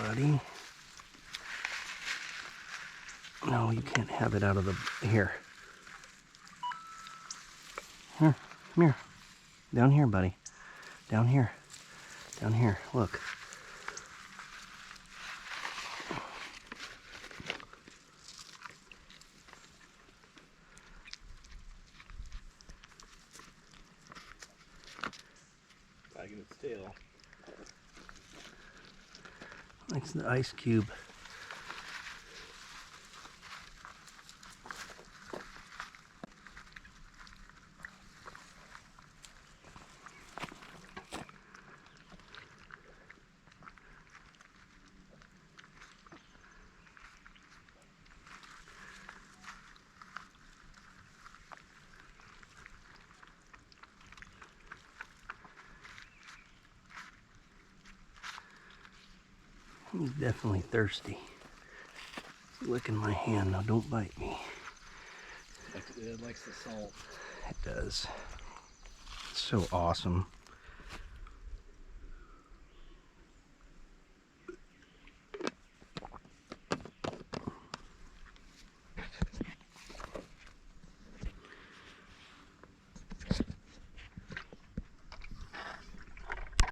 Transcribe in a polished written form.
buddy. No, you can't have it out of the... Here. Here, come here. Down here, buddy. Down here. Down here, look. Wagging its tail. It's the ice cube. He's definitely thirsty. He's licking my hand. Now don't bite me. It likes the salt. It does. It's so awesome.